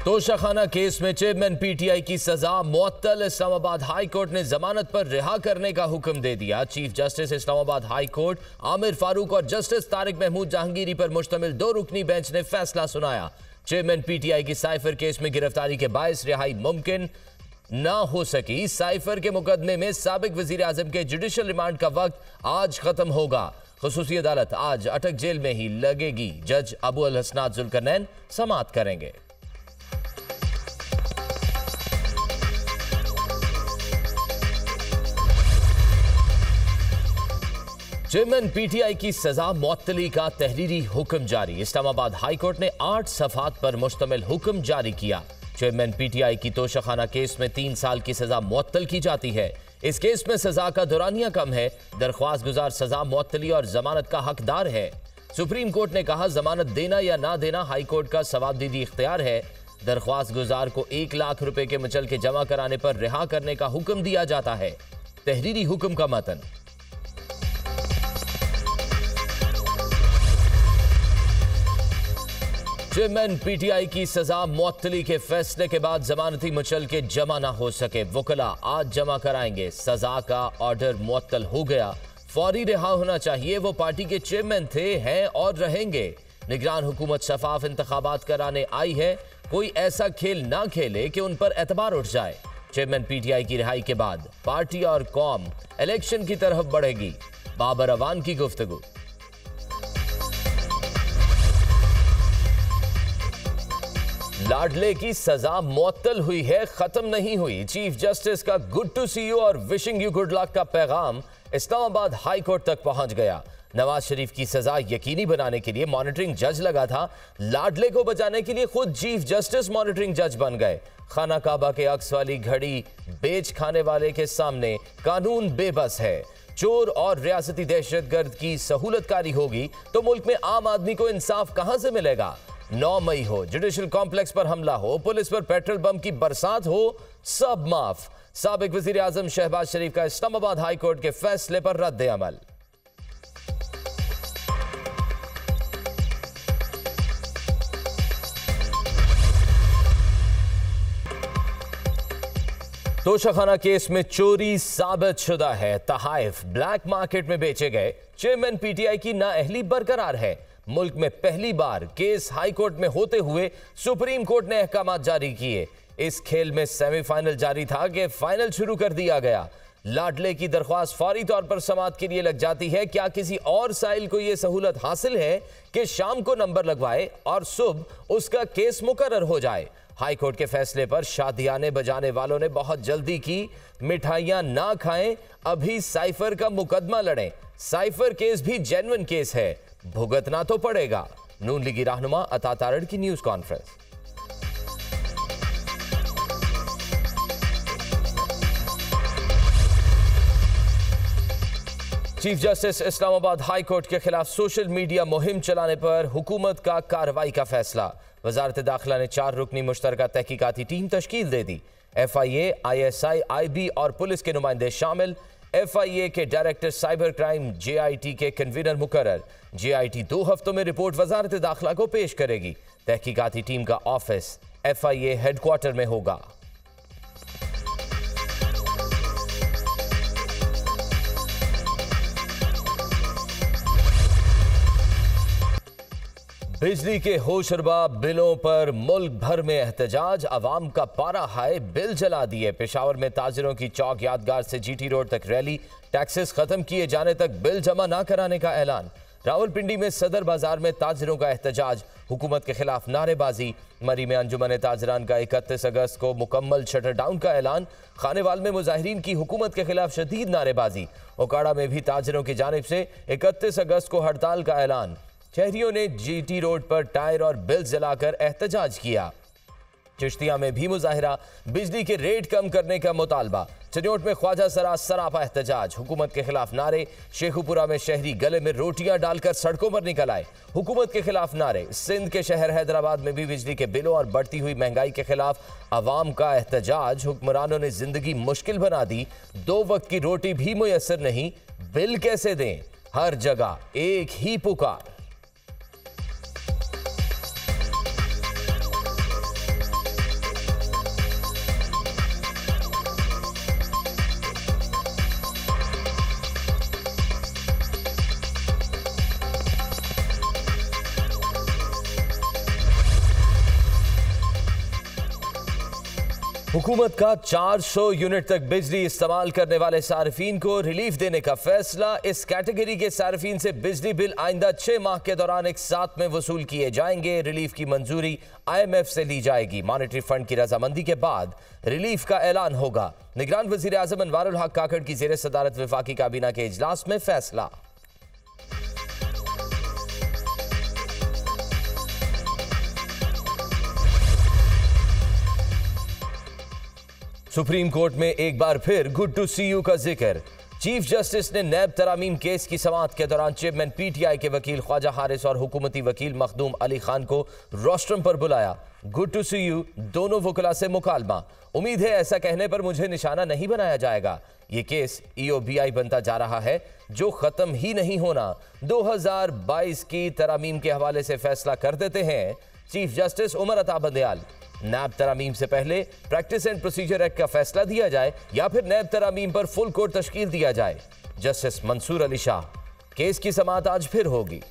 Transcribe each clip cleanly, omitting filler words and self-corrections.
Toshakhana case में chairman PTI की सजा मुअत्तल। इस्लामाबाद हाई कोर्ट ने जमानत पर रिहा करने का हुक्म दे दिया। Chief justice Islamabad high court Aamir Farooq और जस्टिस तारिक महमूद जहांगीरी पर मुश्तमिल 2 रुकनी बेंच ने फैसला सुनाया। चेयरमैन पीटीआई की साइफर केस में गिरफ्तारी के बायस रिहाई मुमकिन ना हो सकी। साइफर के मुकदमे में साबिक वजीर आजम के जुडिशल रिमांड का वक्त आज खत्म होगा। खुसूसी अदालत आज अटक जेल में ही लगेगी। जज अबू अल हसनात जुल्करनैन समाअत करेंगे। चेयरमैन पीटीआई की सजा मुअत्तली का तहरीरी हुक्म जारी। इस्लामाबाद हाई कोर्ट ने 8 सफ़हात पर मुश्तमिल हुक्म जारी किया। चेयरमैन पीटीआई की तोशाखाना केस में 3 साल की सजा मुअत्तल की जाती है। इस केस में सजा का दौरानिया कम है। दरख्वास्त गुजार सजा मुअत्तली और जमानत का हकदार है। सुप्रीम कोर्ट ने कहा जमानत देना या ना देना हाई कोर्ट का सवाबदीदी इख्तियार है। दरख्वास्त गुजार को 1 लाख रुपए के मुचल के जमा कराने पर रिहा करने का हुक्म दिया जाता है। तहरीरी हुक्म का मतन। चेयरमैन पीटीआई की सजा मुअत्तली के फैसले के बाद जमानती मुचल के जमा ना हो सके। वकला आज जमा कराएंगे। सजा का ऑर्डर मुअत्तल हो गया। फौरी रिहा होना चाहिए। वो पार्टी के चेयरमैन थे, हैं और रहेंगे। निगरान हुकूमत शफाफ इंतखाबात कराने आई है। कोई ऐसा खेल ना खेले कि उन पर एतबार उठ जाए। चेयरमैन पीटीआई की रिहाई के बाद पार्टी और कौम इलेक्शन की तरफ बढ़ेगी। बाबर अवान की गुफ्तगू। लाडले की सजा मुअत्तल हुई है, खत्म नहीं हुई। चीफ जस्टिस का गुड टू सी यू और विशिंग यू गुड लक का पैगाम इस्लामाबाद हाई कोर्ट तक पहुंच गया। नवाज शरीफ की सजा यकीनी बनाने के लिए मॉनिटरिंग जज लगा था। लाडले को बचाने के लिए खुद चीफ जस्टिस मॉनिटरिंग जज बन गए। खाना काबा के अक्स वाली घड़ी बेच खाने वाले के सामने कानून बेबस है। चोर और रियासती दहशतगर्द की सहूलतकारी होगी तो मुल्क में आम आदमी को इंसाफ कहां से मिलेगा। 9 मई हो, जुडिशल कॉम्प्लेक्स पर हमला हो, पुलिस पर पेट्रोल बम की बरसात हो, सब माफ। साबिक वजीर आजम शहबाज शरीफ का इस्लामाबाद हाई कोर्ट के फैसले पर रद्द अमल। तोशाखाना केस में चोरी साबित शुदा है। तहाइफ ब्लैक मार्केट में बेचे गए। चेयरमैन पीटीआई की नाअहली बरकरार है। मुल्क में पहली बार केस हाई कोर्ट में होते हुए सुप्रीम कोर्ट ने अहकाम जारी किए। इस खेल में सेमीफाइनल जारी था कि फाइनल शुरू कर दिया गया। लाडले की दरख्वास्त फौरी तौर पर समाअत के लिए लग जाती है। क्या किसी और साइल को यह सहूलत हासिल है कि शाम को नंबर लगवाए और सुबह उसका केस मुकर्रर हो जाए। हाई कोर्ट के फैसले पर शादियाने बजाने वालों ने बहुत जल्दी की। मिठाइयां ना खाएं, अभी साइफर का मुकदमा लड़ें। साइफर केस भी जेन्युइन केस है, भुगतना तो पड़ेगा। नून लीगी रहनुमा अता तारड़ की news conference. Chief justice Islamabad high court के खिलाफ सोशल मीडिया मुहिम चलाने पर हुकूमत का कार्रवाई का फैसला। वजारत दाखिला ने 4 रुकनी मुश्तरका तहकीकाती टीम तश्कील दे दी। FIA, ISI, IB और पुलिस के नुमाइंदे शामिल। FIA के डायरेक्टर साइबर क्राइम JIT के कन्वीनर मुकर्रर। JIT 2 हफ्तों में रिपोर्ट वजारत दाखिला को पेश करेगी। तहकीकाती टीम का ऑफिस FIA हेडक्वार्टर में होगा। बिजली के होशरबा बिलों पर मुल्क भर में एहतजाज। अवाम का पारा हाई, बिल जला दिए। पेशावर में ताजिरों की चौक यादगार से GT रोड तक रैली। टैक्सेस खत्म किए जाने तक बिल जमा ना कराने का ऐलान। रावलपिंडी में सदर बाजार में ताजिरों का एहतजाज। हुकूमत के खिलाफ नारेबाजी। मरी में अंजुमन ताजरान का 31 अगस्त को मुकम्मल शटर डाउन का ऐलान। खानेवाल में मुजाहिरीन की हुकूमत के खिलाफ शदीद नारेबाजी। ओकाड़ा में भी ताजिरों की जानिब से 31 अगस्त को हड़ताल का ऐलान। शहरियों ने GT रोड पर टायर और बिल जलाकर एहतजाज किया। चिश्तिया में भी मुजाहिरा। बिजली के रेट कम करने का मुतालबा। चिन्योट में ख्वाजा सरा सरापा एहतजाज। हुकूमत के खिलाफ नारे। शेखुपुरा में शहरी गले में रोटियां डालकर सड़कों पर निकल आए। हुकूमत के खिलाफ नारे। सिंध के शहर हैदराबाद में भी बिजली के बिलों और बढ़ती हुई महंगाई के खिलाफ अवाम का एहतजाज। हुक्मरानों ने जिंदगी मुश्किल बना दी। 2 वक्त की रोटी भी मुयसर नहीं, बिल कैसे दें। हर जगह एक ही पुकार। हुकूमत का 400 यूनिट तक बिजली इस्तेमाल करने वाले सार्फिन को रिलीफ देने का फैसला। इस कैटेगरी के सार्फिन से बिजली बिल आइंदा 6 माह के दौरान एक साथ में वसूल किए जाएंगे। रिलीफ की मंजूरी IMF से ली जाएगी। मॉनेटरी फंड की रजामंदी के बाद रिलीफ का ऐलान होगा। निगरान वजीर आजम अनवारुल हक काकड़ की जेर सदारत वफाकी काबीना के इजलास में फैसला। सुप्रीम कोर्ट में एक बार फिर गुड टू सी यू का जिक्र। चीफ जस्टिस ने नैब तरामीम केस की समाअत के दौरान चेयरमैन PTI के वकील ख्वाजा हारिस और हुकूमती वकील मखदूम अली खान को रोस्ट्रम पर बुलाया। गुड टू सी यू, दोनों वकला से मुकालमा। उम्मीद है ऐसा कहने पर मुझे निशाना नहीं बनाया जाएगा। ये केस EOBI बनता जा रहा है जो खत्म ही नहीं होना। 2022 की तरामीम के हवाले से फैसला कर देते हैं चीफ जस्टिस उमर अता बंदयाल। नैब तरामीम से पहले प्रैक्टिस एंड प्रोसीजर एक्ट का फैसला दिया जाए या फिर नैब तरामीम पर फुल कोर्ट तश्कील दिया जाए। जस्टिस मंसूर अली शाह। केस की समाअत आज फिर होगी।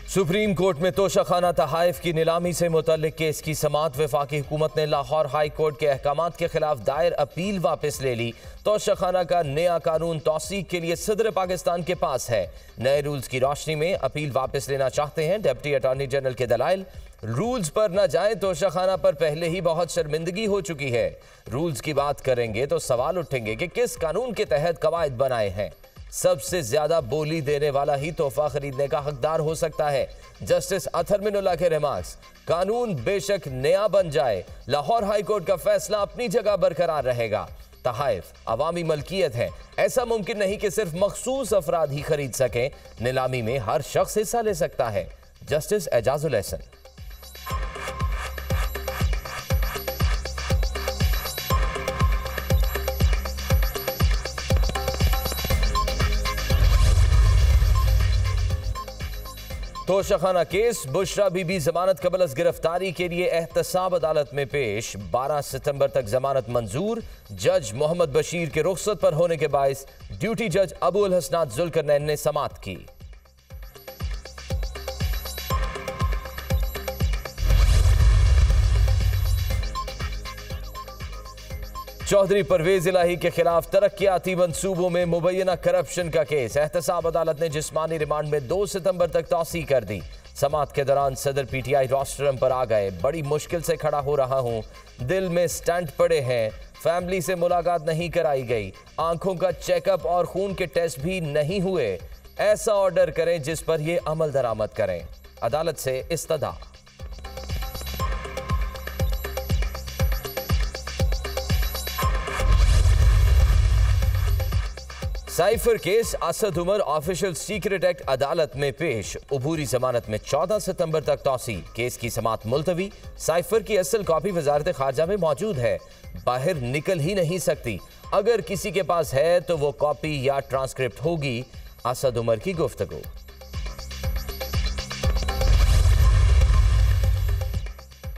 सुप्रीम कोर्ट में तोशाखाना तहाइफ की नीलामी से मुतल्लिक केस की समाअत। वफाकी हुकूमत ने लाहौर हाई कोर्ट के अहकामात के खिलाफ दायर अपील वापस ले ली। तोशाखाना का नया कानून तौसीक के लिए सदर पाकिस्तान के पास है। नए रूल्स की रोशनी में अपील वापस लेना चाहते हैं डिप्टी अटॉर्नी जनरल के दलाइल। रूल्स पर न जाए, तोशाखाना पर पहले ही बहुत शर्मिंदगी हो चुकी है। रूल्स की बात करेंगे तो सवाल उठेंगे कि किस कानून के तहत कवायद बनाए हैं। सबसे ज्यादा बोली देने वाला ही तोहफा खरीदने का हकदार हो सकता है। जस्टिस अथर मिनुल्लाह के रिमार्क्स। कानून बेशक नया बन जाए, लाहौर हाई कोर्ट का फैसला अपनी जगह बरकरार रहेगा। तहाइफ अवामी मलकियत है, ऐसा मुमकिन नहीं कि सिर्फ मखसूस अफराद ही खरीद सकें। नीलामी में हर शख्स हिस्सा ले सकता है। जस्टिस एजाजुल एहसन। तोशाखाना केस। बुशरा बीबी जमानत कबल अज गिरफ्तारी के लिए एहतसाब अदालत में पेश। 12 सितंबर तक जमानत मंजूर। जज मोहम्मद बशीर के रुखसत पर होने के बायस ड्यूटी जज अबू अल हसनात जुल्करनैन ने समाअत की। चौधरी परवेज इलाही के खिलाफ तरक्याती मंसूबों में मुबैना करप्शन का केस। एहतसाब अदालत ने जिस्मानी रिमांड में 2 सितंबर तक तौसी कर दी। समाअत के दौरान सदर PTI रोस्ट्रम पर आ गए। बड़ी मुश्किल से खड़ा हो रहा हूं, दिल में स्टंट पड़े हैं, फैमिली से मुलाकात नहीं कराई गई, आंखों का चेकअप और खून के टेस्ट भी नहीं हुए। ऐसा ऑर्डर करें जिस पर यह अमल दरामद करें। अदालत से इस्तदा। Cipher case. Asad Umar official secret act अदालत में पेश। अबूरी जमानत में 14 सितंबर तक तौसी। केस की समाअत मुलतवी। साइफर की असल कॉपी वजारत खारजा में मौजूद है, बाहर निकल ही नहीं सकती। अगर किसी के पास है तो वो कॉपी या ट्रांसक्रिप्ट होगी। असद उमर की गुफ्तगू।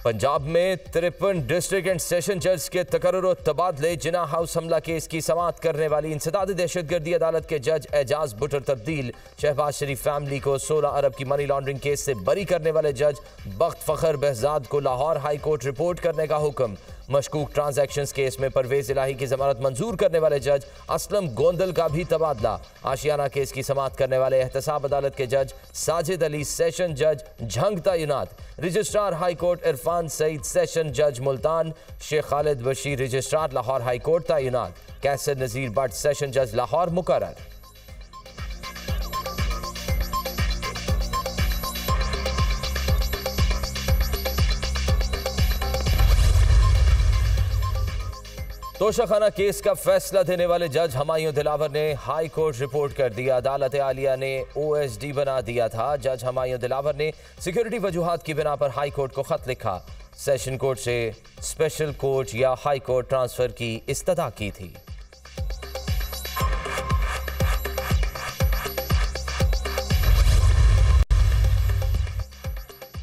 पंजाब में 53 डिस्ट्रिक्ट एंड सेशन जज के तकर्रुर तबादले। जिना हाउस हमला केस की समाअत करने वाली इंसदाद दहशतगर्दी अदालत के जज एजाज बुटर तब्दील। शहबाज शरीफ फैमिली को 16 अरब की मनी लॉन्ड्रिंग केस से बरी करने वाले जज बख्त फखर बहजाद को लाहौर हाई कोर्ट रिपोर्ट करने का हुक्म। मशकूक ट्रांजैक्शंस केस में परवेज इलाही की जमानत मंजूर करने वाले जज असलम गोंदल का भी तबादला। आशियाना केस की समाअत करने वाले एहतसाब अदालत के जज साजिद अली सेशन जज झंग तैनात। Registrar high court Irfan Saeed session जज Multan. Sheikh Khalid Bashir registrar Lahore high court तैनात। कैसर नजीर भट्ट सेशन जज लाहौर मुकर्रर। तोशाखाना केस का फैसला देने वाले जज हमायूं दिलावर ने हाई कोर्ट रिपोर्ट कर दिया। अदालत आलिया ने OSD बना दिया था। जज हमायूं दिलावर ने सिक्योरिटी वजूहात की बिना पर हाई कोर्ट को खत लिखा। सेशन कोर्ट से स्पेशल कोर्ट या हाई कोर्ट ट्रांसफर की इस्तदा की थी।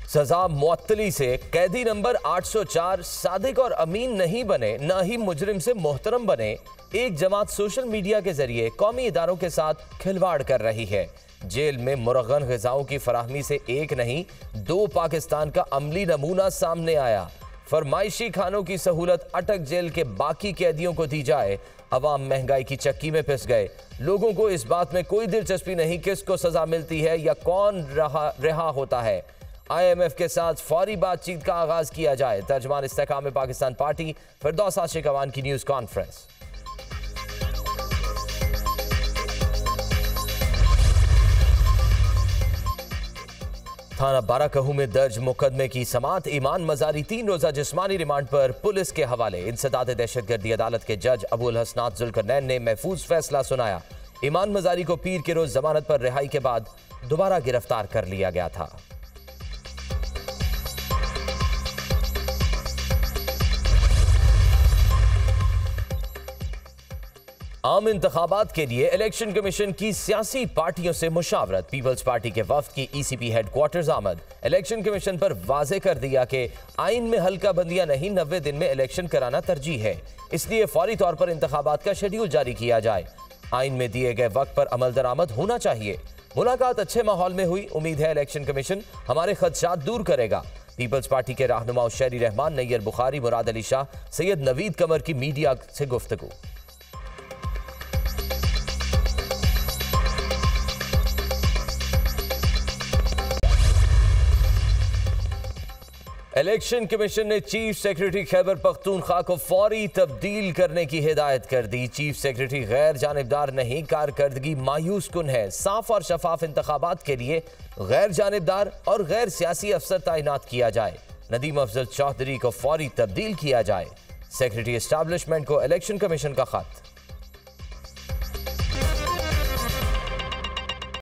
सजा मुअत्तली से कैदी नंबर 804 सादिक और अमीन नहीं बने, न ही मुजरिम से मोहतरम बने। एक जमात सोशल मीडिया के जरिए कौमी इदारों के साथ खिलवाड़ कर रही है। जेल में मुरगन ग़िज़ाओं की फराहमी से एक नहीं 2 पाकिस्तान का अमली नमूना सामने आया। फरमाइशी खानों की सहूलत अटक जेल के बाकी कैदियों को दी जाए। अवाम महंगाई की चक्की में पिस गए। लोगों को इस बात में कोई दिलचस्पी नहीं किसको सजा मिलती है या कौन रिहा होता है। IMF के साथ फौरी बातचीत का आगाज किया जाए। तर्जमान इस्तेहकाम पाकिस्तान पार्टी फिरदौस आशिक अवान की न्यूज कॉन्फ्रेंस। थाना बाराकहू में दर्ज मुकदमे की समाअत। ईमान मजारी 3 रोजा जिस्मानी रिमांड पर पुलिस के हवाले। इंसदाद दहशतगर्दी अदालत के जज अबुल हसनात जुल्करनैन ने महफूज फैसला सुनाया। ईमान मजारी को पीर के रोज जमानत पर रिहाई के बाद दोबारा गिरफ्तार कर लिया गया था। आम इंतखाबात के लिए इलेक्शन कमीशन की सियासी पार्टियों से मुशावरत। पीपल्स पार्टी के वफ्द की ECP हेडक्वार्टर्स आमद। इलेक्शन कमीशन पर वाजे कर दिया कि आइन में हल्का बंदियां नहीं, 90 दिन में इलेक्शन कराना तरजीह है, इसलिए फौरी तौर पर इंतखाबात का शेड्यूल जारी किया जाए। आइन में दिए गए वक्त पर अमल दरामद होना चाहिए। मुलाकात अच्छे माहौल में हुई। उम्मीद है इलेक्शन कमीशन हमारे खदशात दूर करेगा। पीपल्स पार्टी के रहनुमा शहरी रहमान, नैयर बुखारी, मुराद अली शाह, सैयद नवीद कमर की मीडिया से गुफ्तगू। इलेक्शन कमीशन ने चीफ सेक्रेटरी खैबर पख्तूनख्वा को फौरी तब्दील करने की हिदायत कर दी। चीफ सेक्रेटरी गैर जानिबदार नहीं, कारकर्दगी मायूस कुन है। साफ और शफाफ इंतखाबात के लिए गैर जानिबदार और गैर सियासी अफसर तैनात किया जाए। नदीम अफजल चौधरी को फौरी तब्दील किया जाए। सेक्रेटरी एस्टैब्लिशमेंट को इलेक्शन कमीशन का खत।